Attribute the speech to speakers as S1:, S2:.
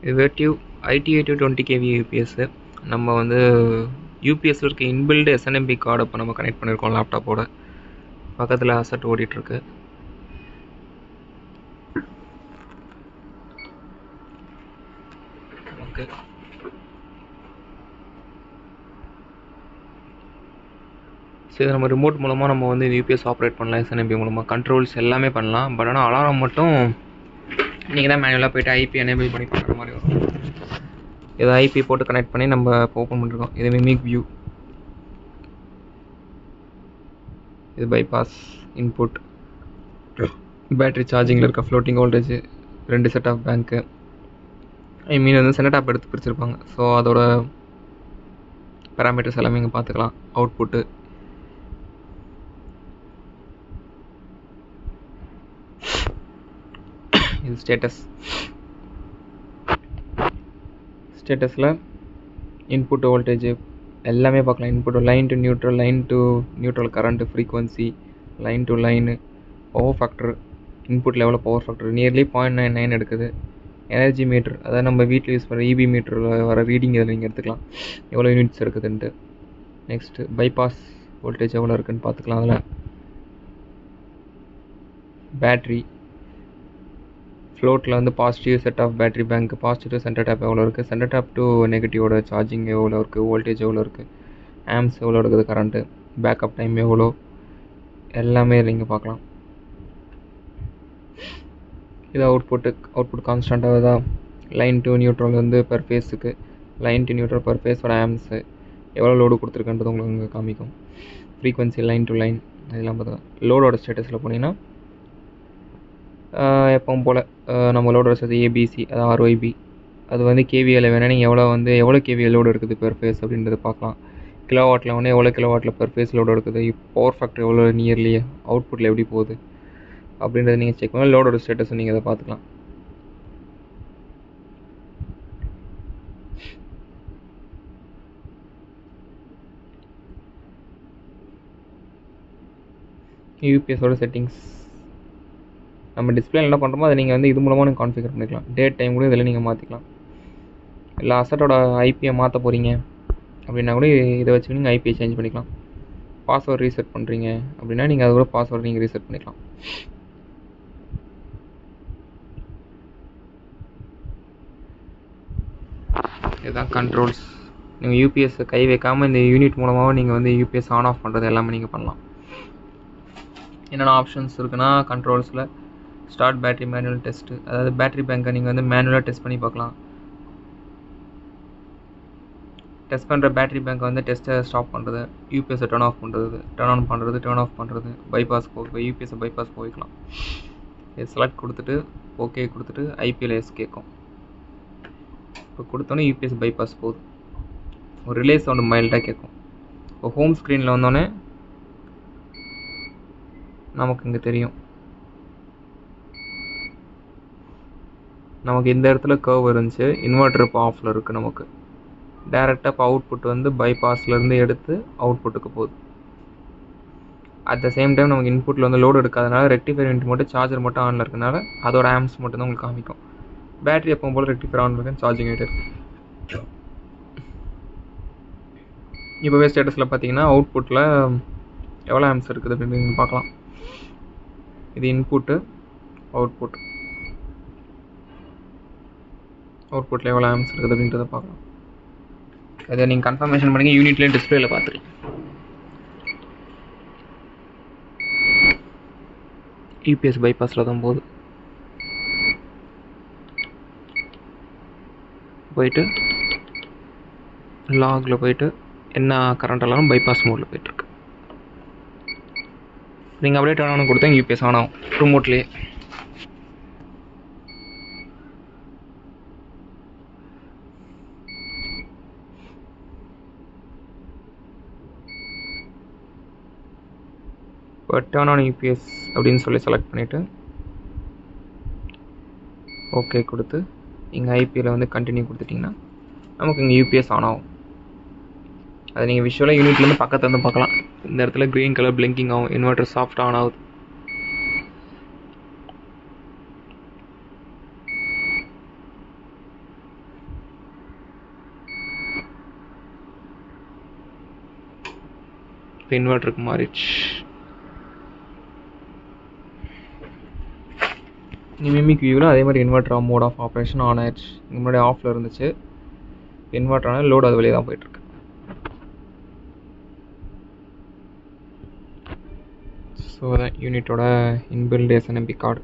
S1: இது வேர்டியூ IT82 20 kV UPS. நம்ம வந்து யூபிஎஸ்ல இருக்க இன்பில்டு எஸ்என்எம்பி கார்டை இப்போ நம்ம கனெக்ட் பண்ணியிருக்கோம் லேப்டாப்போட. பக்கத்தில் அசட் ஓடிட்டுருக்கு. ஓகே, சரி, நம்ம ரிமோட் மூலமாக நம்ம வந்து யூபிஎஸ் ஆப்ரேட் பண்ணலாம். எஸ்என்எம்பி மூலமாக கண்ட்ரோல்ஸ் எல்லாமே பண்ணலாம். பட் ஆனால் அலாரம் மட்டும் நீங்கள் தான் மேனுவலாக போய்ட்டு ஐபி எனேபிள் பண்ணி பண்ணுற மாதிரி வரும். இதை ஐபி போட்டு கனெக்ட் பண்ணி நம்ம இப்போ ஓப்பன் பண்ணிருக்கோம். இது மிமிக் வியூ, இது பைபாஸ் இன்புட், பேட்டரி சார்ஜிங்கில் இருக்க ஃப்ளோட்டிங் வோல்டேஜ், 2 செட் ஆஃப் பேங்க்கு, வந்து செனட் ஆப் எடுத்து பிரிச்சிருப்பாங்க. ஸோ அதோட பேராமீட்டர்ஸ் எல்லாமே இங்கே பார்த்துக்கலாம். அவுட்புட்டு, இது ஸ்டேட்டஸில் இன்புட் வோல்டேஜ் எல்லாமே பார்க்கலாம். Input line to neutral current, frequency, line to line, power factor, input லெவலில் பவர் ஃபேக்டர் நியர்லி 0.99 எடுக்குது. எனர்ஜி மீட்ரு, அதாவது நம்ம வீட்டில் யூஸ் பண்ணுற இபி மீட்டரில் வர ரீடிங் இதில் நீங்கள் எடுத்துக்கலாம் எவ்வளோ யூனிட்ஸ் இருக்குதுன்ட்டு. நெக்ஸ்ட்டு பைபாஸ் வோல்டேஜ் எவ்வளோ இருக்குதுன்னு பார்த்துக்கலாம். அதில் பேட்ரி ஃப்ளோட்டில் வந்து positive set of battery bank, positive centre tap எவ்வளோ இருக்குது, சென்டர் டேப் டு நெகட்டிவோட சார்ஜிங் எவ்வளோ இருக்குது, வோல்டேஜ் எவ்வளோ இருக்குது, ஆம்ஸ் எவ்வளோ இருக்குது, கரண்ட்டு, பேக்கப் டைம் எவ்வளோ, எல்லாமே நீங்கள் பார்க்கலாம். இது அவுட்புட் கான்ஸ்டண்ட்டாக தான். லைன் டு நியூட்ரல் வந்து பெர் ஃபேஸுக்கு, லைன் டு நியூட்ரல் பெர் ஃபேஸோட ஆம்ஸு எவ்வளோ லோடு கொடுத்துருக்குன்றது உங்களுக்கு இங்கே காமிக்கும். ஃப்ரீக்வன்சி, லைன் டு லைன், அதெல்லாம் பார்த்தா லோடோட ஸ்டேட்டஸில் போனீங்கன்னா எப்பவும் போல் நம்ம லோடோட ஸ்டேட்டஸ் ஏபிசி, அது ஆர்ஒய்பி, அது வந்து கேவியில் வேணால் நீங்கள் எவ்வளோ கேவிஎல் லோடு இருக்குது பெர் ஃபேஸ் அப்படின்றத பார்க்கலாம். கிலோவாட்டில் வந்து எவ்வளோ கிலோவாட்டில் பெர் ஃபேஸ் லோடு இருக்குது, பவர் ஃபேக்டர் எவ்வளோ நியர்லி, அவுட்புட்டில் எப்படி போகுது அப்படின்றத நீங்கள் செக் பண்ணலாம். லோடோட ஸ்டேட்டஸ் நீங்கள் அதை பார்த்துக்கலாம். யூபிஎஸோட செட்டிங்ஸ் நம்ம டிஸ்பிளே என்ன பண்ணுறோமோ அதை நீங்கள் வந்து இது மூலமாக நீங்கள் கான்ஃபிகர் பண்ணிக்கலாம். டேட் டைம் கூட இதில் நீங்கள் மாற்றிக்கலாம். இல்லை அசட்டோட ஐபியை மாற்ற போகிறீங்க அப்படின்னா கூட இதை வச்சு நீங்கள் ஐபியை சேஞ்ச் பண்ணிக்கலாம். பாஸ்வேர்டு ரீசெட் பண்ணுறீங்க அப்படின்னா நீங்கள் அது கூட பாஸ்வேர்டு நீங்கள் ரீசெட் பண்ணிக்கலாம். இதுதான் கண்ட்ரோல்ஸ். நீங்கள் யூபிஎஸ்ஸை கை வைக்காமல் இந்த யூனிட் மூலமாக நீங்கள் வந்து யூபிஎஸ் ஆன் ஆஃப் பண்ணுறது எல்லாமே நீங்கள் பண்ணலாம். என்னென்ன ஆப்ஷன்ஸ் இருக்குன்னா, கண்ட்ரோல்ஸில் ஸ்டார்ட் பேட்டரி மேனுவல் டெஸ்ட்டு, அதாவது பேட்டரி பேங்கை நீங்கள் வந்து மேனுவலாக டெஸ்ட் பண்ணி பார்க்கலாம். டெஸ்ட் பண்ணுற பேட்டரி பேங்கை வந்து டெஸ்ட்டை ஸ்டாப் பண்ணுறது, யூபிஎஸ்ஸை டர்ன் ஆஃப் பண்ணுறது, டர்ன் ஆன் பண்ணுறது, டர்ன் ஆஃப் பண்ணுறது, யூபிஎஸ்ஸை பைபாஸ் போய்க்கலாம். இது செலக்ட் கொடுத்துட்டு ஓகே கொடுத்துட்டு ஐபிஎல் எஸ் கேட்கும். இப்போ கொடுத்தோன்னே யூபிஎஸ் பைபாஸ் போகுது. ஒரு ரிலே சவுண்டு மைல்டாக கேட்கும். இப்போ ஹோம் ஸ்க்ரீனில் வந்தோடனே நமக்கு இங்கே தெரியும், நமக்கு இந்த இடத்துல கர்வ் இருந்துச்சு, இன்வெர்டர் இப்போ ஆஃபில் இருக்குது. நமக்கு டேரெக்டாக இப்போ அவுட்புட் வந்து பைபாஸ்லேருந்து எடுத்து அவுட்புட்டுக்கு போகுது. அட் த சேம் டைம் நமக்கு இன்புட்டில் வந்து லோடு எடுக்காதனால ரெக்டிஃபையர் யூனிட் மட்டும், சார்ஜர் மட்டும் ஆனில் இருக்கனால அதோட ஆம்ஸ் மட்டும் தான் உங்களுக்கு காமிக்கும். பேட்டரி எப்பவும் போல் ரெக்டிஃபையர் ஆன் இருக்கு, சார்ஜிங் ஆகிட்டு இருக்கு. இப்போவே ஸ்டேட்டஸில் பார்த்தீங்கன்னா அவுட்புட்டில் எவ்வளோ ஆம்ஸ் இருக்குது அப்படின்னு நீங்கள் பார்க்கலாம். இது இன்புட்டு, அவுட்புட்டில் எவ்வளோ ஆம்ஸ் இருக்குது அப்படின்றத பார்க்கலாம். அதை நீங்கள் கன்ஃபர்மேஷன் பண்ணிங்க யூனிட்லேயே டிஸ்பிளேல பார்த்துக்கலாம். யூபிஎஸ் பைபாஸில் தான் போயிட்டு லாகில் போயிட்டு என்ன கரண்ட் எல்லாம் பைபாஸ் மோடில் போயிட்டுருக்கு. நீங்கள் அப்படியே டர்ன் ஆன் கொடுத்தா யூபிஎஸ் ஆன் ஆகும் ரிமோட்லேயே. இப்போ டர்ன் ஆன் யூபிஎஸ் அப்படின்னு சொல்லி செலக்ட் பண்ணிவிட்டு ஓகே கொடுத்து இங்கே ஐபியில் வந்து கண்டினியூ கொடுத்துட்டிங்கன்னா நமக்கு இங்கே யூபிஎஸ் ஆன் ஆகும். அதை நீங்கள் விஷுவலாக யூனிட்லேருந்து பக்கத்துலேருந்து பார்க்கலாம். இந்த இடத்துல க்ரீன் கலர் பிளிங்கிங் ஆகும், இன்வெர்டர் சாஃப்ட் ஆன் ஆகுது. இப்போ இன்வெர்ட்டருக்கு மாறிடுச்சு. மிமிக் வியூவில் அதே மாதிரி inverter mode of operation on ஆயிடுச்சு. முன்னாடி ஆஃபில் இருந்துச்சு, இன்வெர்ட்டர் ஆனால் லோடு அது வெளியே தான் போயிட்டுருக்கு. ஸோ தான் யூனிட்டோட இன்பில்ட் எஸ்என்எம்பி கார்டு.